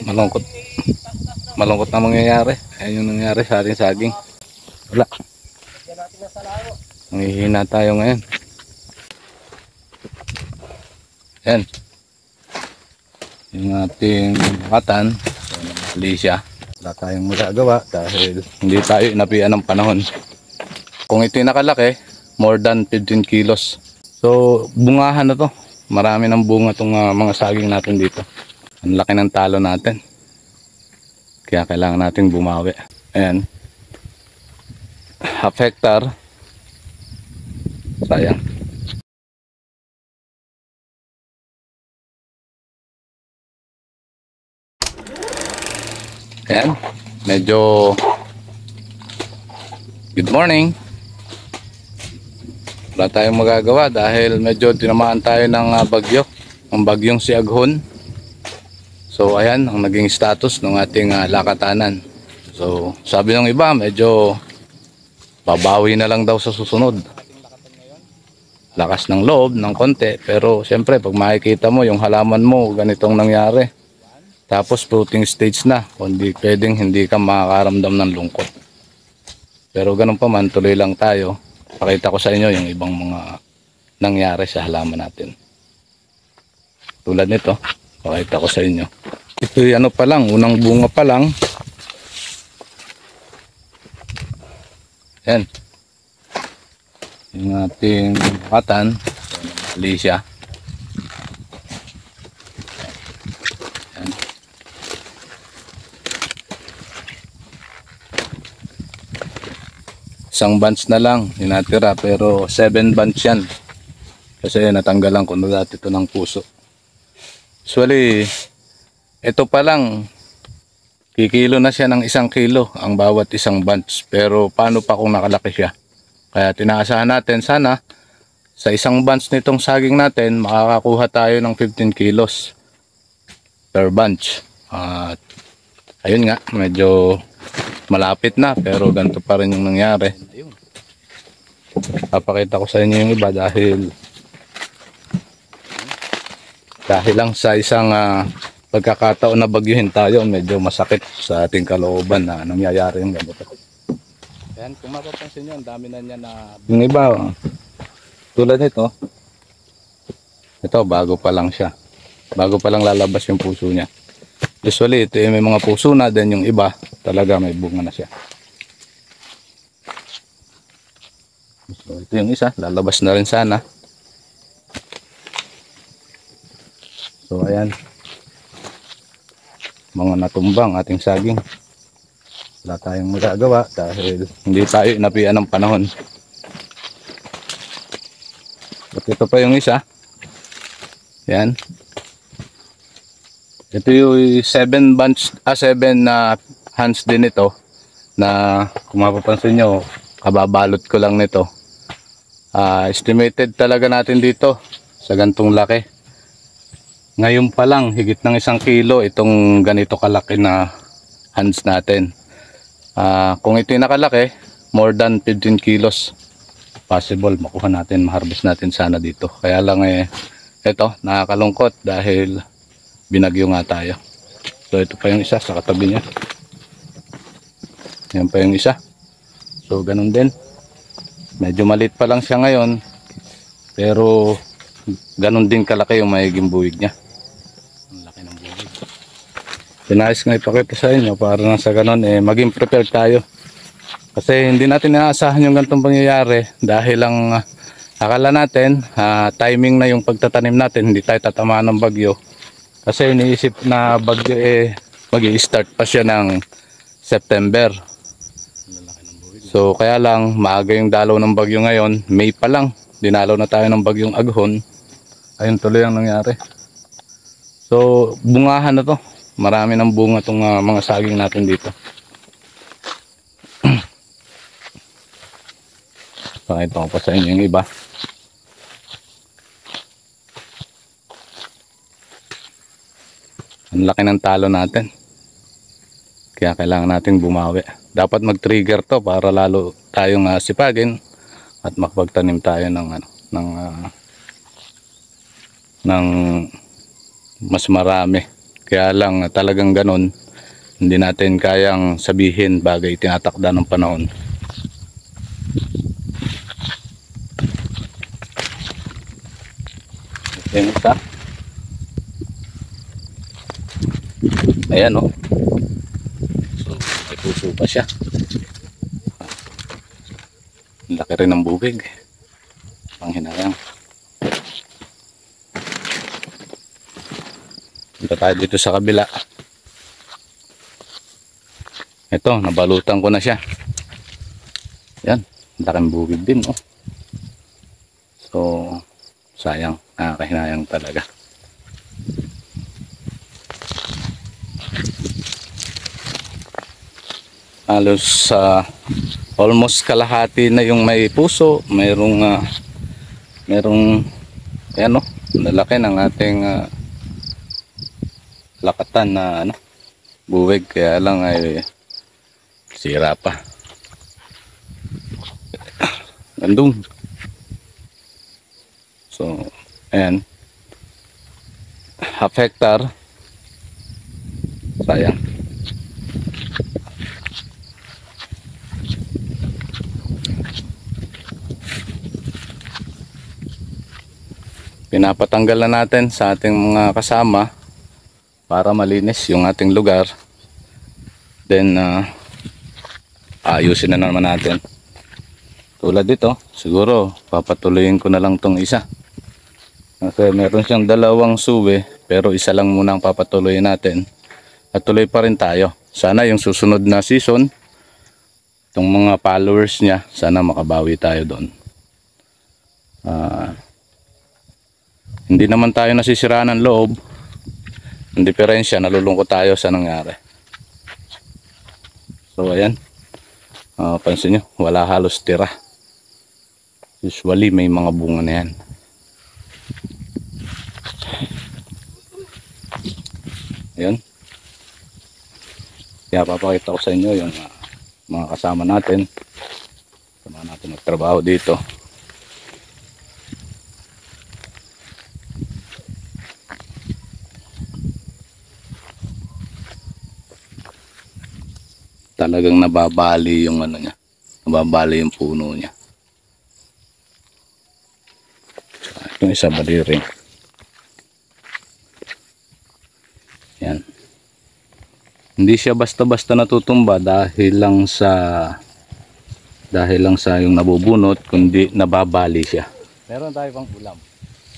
malungkot malungkot na mangyayari. Ayun yung nangyari sa ating saging. Wala, nanghihina tayo ngayon. Yan yung ating katan, mali siya. Wala tayong magagawa dahil hindi tayo inapian ng panahon. Kung ito nakalaki, more than 15 kilos. So bungahan na to, marami ng bunga itong mga saging natin dito. Ang laki ng talo natin, kaya kailangan natin bumawi. Ayan, half hectare, sayang. Ayan, medyo good morning. Wala tayong magagawa dahil medyo tinamaan tayo ng bagyo, ang bagyong si Aghon. So ayan ang naging status ng ating lakatanan. So sabi ng iba, medyo babawi na lang daw sa susunod. Lakas ng loob ng konti, pero siyempre pag makikita mo yung halaman mo ganitong nangyari, tapos fruiting stage na, hindi pwedeng hindi ka makakaramdam ng lungkot. Pero ganun pa man, tuloy lang tayo. Pakita ko sa inyo yung ibang mga nangyari sa halaman natin. Tulad nito, pakita ko sa inyo. Ito yung ano pa lang, unang bunga pa lang. Yan. Yung ating katan, mali siya. Isang bunch na lang yung natira, pero 7 bunch yan kasi natanggalan ko na dati ito ng puso. Usually ito pa lang kikilo na siya ng 1 kilo ang bawat isang bunch, pero paano pa kung nakalaki siya. Kaya tinaasahan natin sana sa isang bunch nitong saging natin makakakuha tayo ng 15 kilos per bunch. At ayun nga, medyo malapit na, pero ganito pa rin yung nangyari. Papakita ko sa inyo yung iba dahil lang sa isang pagkakataon na bagyuhin tayo, medyo masakit sa ating kalooban na nangyayari yung ganito. Ayan, kung mapapansin nyo, ang dami na niya na yung iba. Tulad nito, ito bago pa lang siya, bago pa lang lalabas yung puso niya. Usually ito may mga puso na, then yung iba talaga may bunga na siya. So ito yung isa, lalabas na rin sana. So ayan, mga natumbang ating saging. Wala tayong magagawa dahil hindi tayo inapian ng panahon. At ito pa yung isa. Ayan. Ito yung 7 hands din ito, na kung mapapansin nyo, kababalot ko lang nito. Estimated talaga natin dito sa gantong laki. Ngayon pa lang higit ng 1 kilo itong ganito kalaki na hands natin. Kung ito yung nakalaki, more than 15 kilos possible makuha natin, ma-harvest natin sana dito. Kaya lang ito nakakalungkot dahil binagyo nga tayo. So ito pa yung isa sa katabi niya. Yan pa yung isa. So ganun din. Medyo maliit pa lang siya ngayon, pero ganun din kalaki yung magiging buwig niya. Ang laki ng buwig. Pinayos nga ipakita sa inyo para na sa ganun maging prepared tayo. Kasi hindi natin inaasahan yung ganitong pangyayari dahil lang akala natin timing na yung pagtatanim natin, hindi tayo tatamaan ng bagyo. Kasi iniisip na bagyo mag-i-start pa siya ng September. So kaya lang maaga yung dalaw ng bagyo ngayon, May pa lang dinalaw na tayo ng bagyong Aghon. Ayun tuloy ang nangyari. So bungahan na to, marami ng bunga itong mga saging natin dito. Pakita ko pa sa inyo yung iba. Ang laki ng talo natin, kaya kailangan natin bumawi. Dapat mag-trigger to para lalo tayong sipagin at makapagtanim tayo ng mas marami Kaya lang talagang ganon, hindi natin kayang sabihin bagay tinatakda ng panahon. Yung isa. Ayan o. So, may puso pa siya. Laki rin ng bubig. Panghinayang. Punta tayo dito sa kabila. Ito, nabalutan ko na siya. Yan, laking bubig din, oh. So, sayang, nakakahinayang talaga. Halos almost kalahati na yung may puso. Merong ayan, oh, lalaki ng ating lakatan na buwig, kaya lang ay sira pa. Gandung. So, ayan. Half hectare. Sayang. Pinapatanggal na natin sa ating mga kasama para malinis yung ating lugar. Then ayusin na naman natin. Tulad dito, siguro papatuloyin ko na lang tong isa. Kasi meron siyang dalawang suwe, pero isa lang muna ang papatuloyin natin. At tuloy pa rin tayo. Sana yung susunod na season, itong mga followers niya, sana makabawi tayo doon. Hindi naman tayo nasisiraan ng loob. Ang diferensya, nalulungkot tayo sa nangyari. So ayan, pansin nyo, wala halos tira. Usually may mga bunga na yan. Ayan. Kaya papakita ko sa inyo yung mga kasama natin. Kasama natin magtrabaho dito. Talagang nababali yung niya. Nababali yung puno niya. Yung isa baliri. Yan. Hindi siya basta-basta natutumba dahil lang sa yung nabubunot, kundi nababali siya. Meron tayo pang ulam.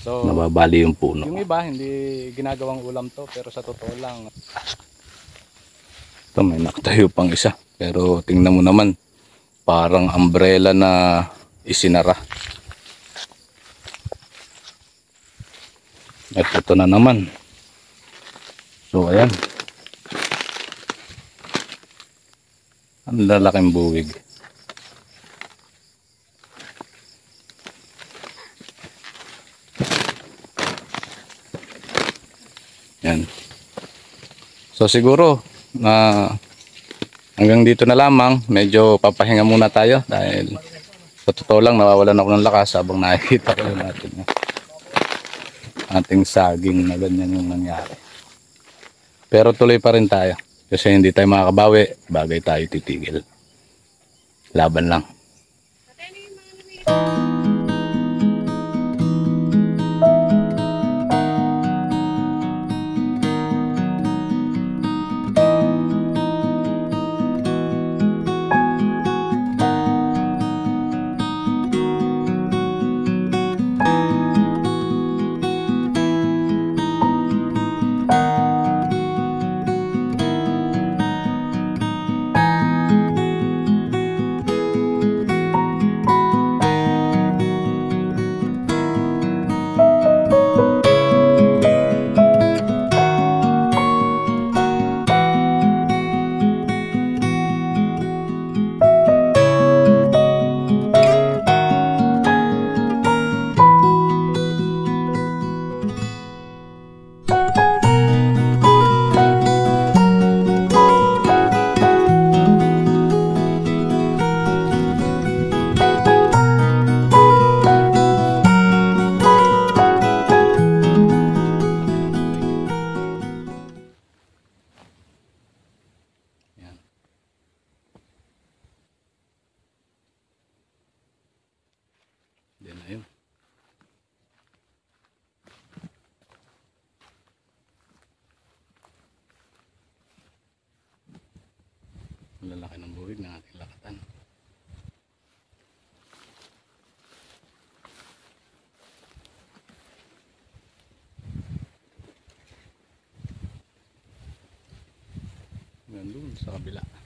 So, nababali yung puno. Yung iba hindi ginagawang ulam to, pero sa totoo lang ito, may nakatayo pang isa. Pero tingnan mo naman, parang umbrella na isinara. At ito na naman. So ayan. Ang lalaking buwig. Yan. So siguro hanggang dito na lamang. Medyo papahinga muna tayo dahil sa totoo lang nawawalan ako ng lakas habang nakikita ko yung ating saging na ganyan yung nangyari. Pero tuloy pa rin tayo kasi hindi tayo makakabawi, bagay tayo titigil. Laban lang. Ang lalaki ng buwig ng ating lakatan. Hanggang doon sa kabila.